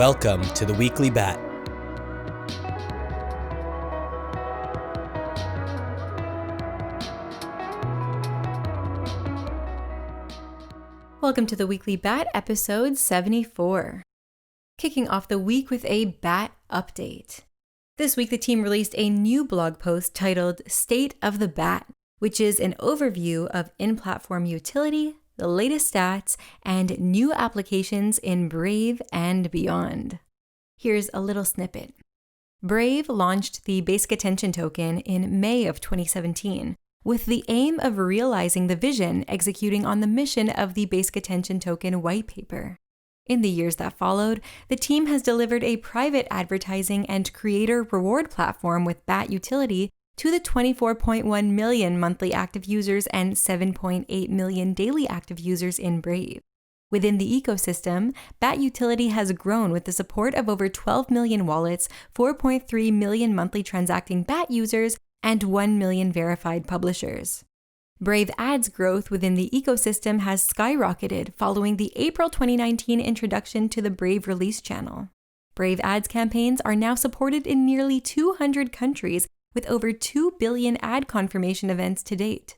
Welcome to the Weekly Bat. Welcome to the Weekly Bat, episode 74. Kicking off the week with a Bat update. This week, the team released a new blog post titled State of the Bat, which is an overview of in-platform utility, the latest stats, and new applications in Brave and beyond. Here's a little snippet. Brave launched the Basic Attention Token in May of 2017, with the aim of realizing the vision executing on the mission of the Basic Attention Token white paper. In the years that followed, the team has delivered a private advertising and creator reward platform with Bat utility to the 24.1 million monthly active users and 7.8 million daily active users in Brave. Within the ecosystem, Bat utility has grown with the support of over 12 million wallets, 4.3 million monthly transacting Bat users, and 1 million verified publishers. Brave Ads growth within the ecosystem has skyrocketed following the April 2019 introduction to the Brave release channel. Brave Ads campaigns are now supported in nearly 200 countries with over 2 billion ad confirmation events to date.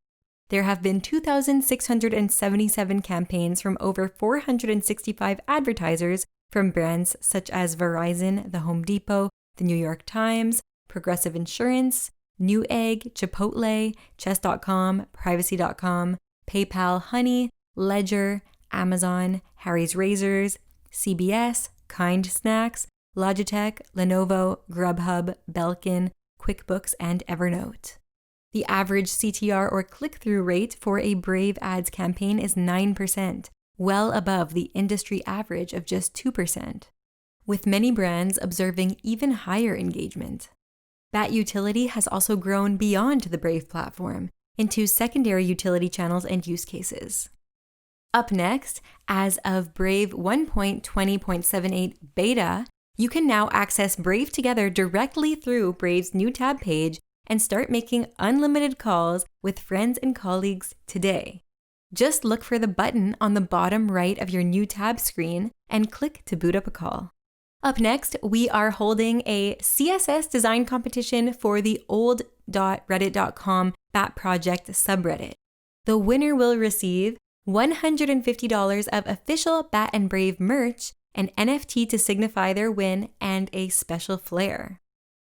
There have been 2,677 campaigns from over 465 advertisers from brands such as Verizon, The Home Depot, The New York Times, Progressive Insurance, Newegg, Chipotle, Chess.com, Privacy.com, PayPal, Honey, Ledger, Amazon, Harry's Razors, CBS, Kind Snacks, Logitech, Lenovo, Grubhub, Belkin, QuickBooks, and Evernote. The average CTR or click-through rate for a Brave Ads campaign is 9%, well above the industry average of just 2%, with many brands observing even higher engagement. Bat utility has also grown beyond the Brave platform into secondary utility channels and use cases. Up next, as of Brave 1.20.78 beta, you can now access Brave Together directly through Brave's new tab page and start making unlimited calls with friends and colleagues today. Just look for the button on the bottom right of your new tab screen and click to boot up a call. Up next, we are holding a CSS design competition for the old.reddit.com Bat Project subreddit. The winner will receive $150 of official Bat and Brave merch, an NFT to signify their win, and a special flair.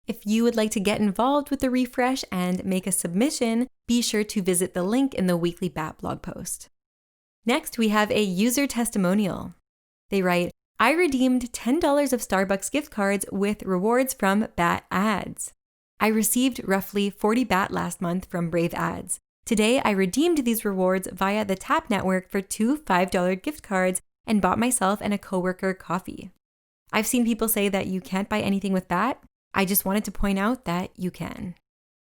If you would like to get involved with the refresh and make a submission, be sure to visit the link in the weekly Bat blog post. Next, we have a user testimonial. They write, I redeemed $10 of Starbucks gift cards with rewards from Bat Ads. I received roughly 40 Bat last month from Brave Ads. Today, I redeemed these rewards via the Tap network for 2 $5 gift cards and bought myself and a coworker coffee. I've seen people say that you can't buy anything with Bat. I just wanted to point out that you can.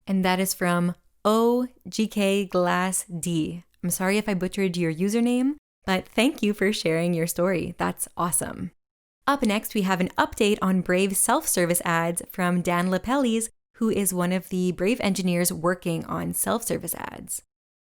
And that is from OGK Glass D. I'm sorry if I butchered your username, but thank you for sharing your story. That's awesome. Up next, we have an update on Brave self-service ads from Dan Lapellis, who is one of the Brave engineers working on self-service ads.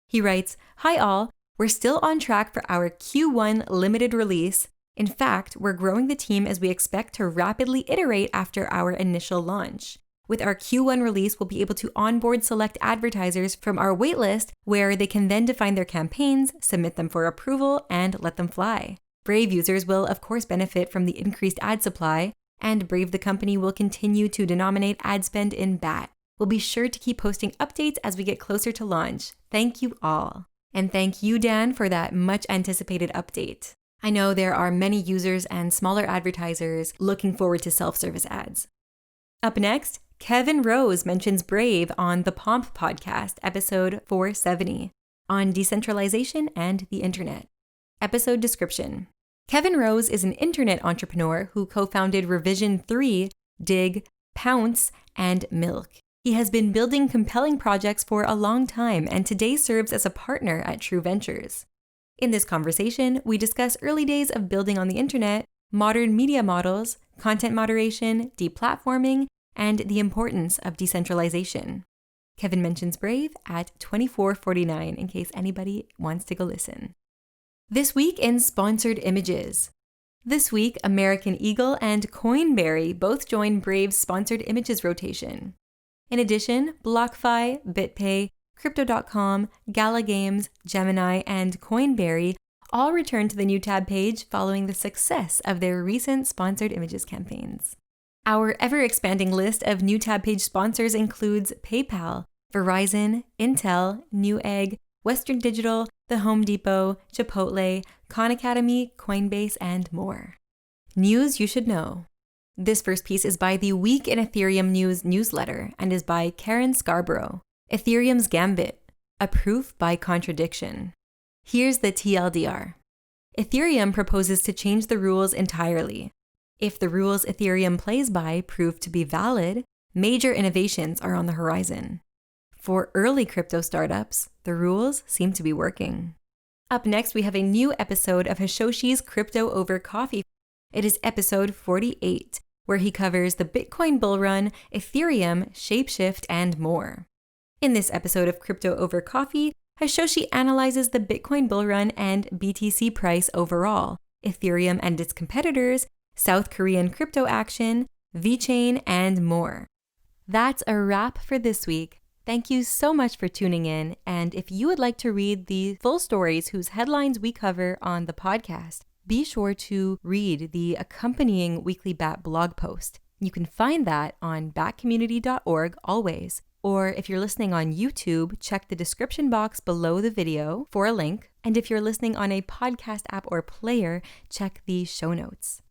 He writes, Hi all, we're still on track for our Q1 limited release. In fact, we're growing the team as we expect to rapidly iterate after our initial launch. With our Q1 release, we'll be able to onboard select advertisers from our waitlist where they can then define their campaigns, submit them for approval, and let them fly. Brave users will, of course, benefit from the increased ad supply, and Brave the company will continue to denominate ad spend in Bat. We'll be sure to keep posting updates as we get closer to launch. Thank you all. And thank you, Dan, for that much anticipated update. I know there are many users and smaller advertisers looking forward to self-service ads. Up next, Kevin Rose mentions Brave on the Pomp podcast, episode 470, on decentralization and the internet. Episode description. Kevin Rose is an internet entrepreneur who co-founded Revision 3, Dig, Pounce, and Milk. He has been building compelling projects for a long time and today serves as a partner at True Ventures. In this conversation, we discuss early days of building on the internet, modern media models, content moderation, deplatforming, and the importance of decentralization. Kevin mentions Brave at 24:49 in case anybody wants to go listen. This week in Sponsored Images. This week, American Eagle and Coinberry both join Brave's sponsored images rotation. In addition, BlockFi, BitPay, Crypto.com, Gala Games, Gemini, and Coinberry all return to the new tab page following the success of their recent sponsored images campaigns. Our ever-expanding list of new tab page sponsors includes PayPal, Verizon, Intel, Newegg, Western Digital, The Home Depot, Chipotle, Khan Academy, Coinbase, and more. News you should know. This first piece is by the Week in Ethereum News newsletter and is by Karen Scarborough. Ethereum's Gambit, a proof by contradiction. Here's the TLDR. Ethereum proposes to change the rules entirely. If the rules Ethereum plays by prove to be valid, major innovations are on the horizon. For early crypto startups, the rules seem to be working. Up next, we have a new episode of Hashoshi's Crypto Over Coffee. It is episode 48, where he covers the Bitcoin bull run, Ethereum, Shapeshift, and more. In this episode of Crypto Over Coffee, Hashoshi analyzes the Bitcoin bull run and BTC price overall, Ethereum and its competitors, South Korean crypto action, VeChain, and more. That's a wrap for this week. Thank you so much for tuning in, and if you would like to read the full stories whose headlines we cover on the podcast, be sure to read the accompanying weekly BAT blog post. You can find that on batcommunity.org always. Or if you're listening on YouTube, check the description box below the video for a link. And if you're listening on a podcast app or player, check the show notes.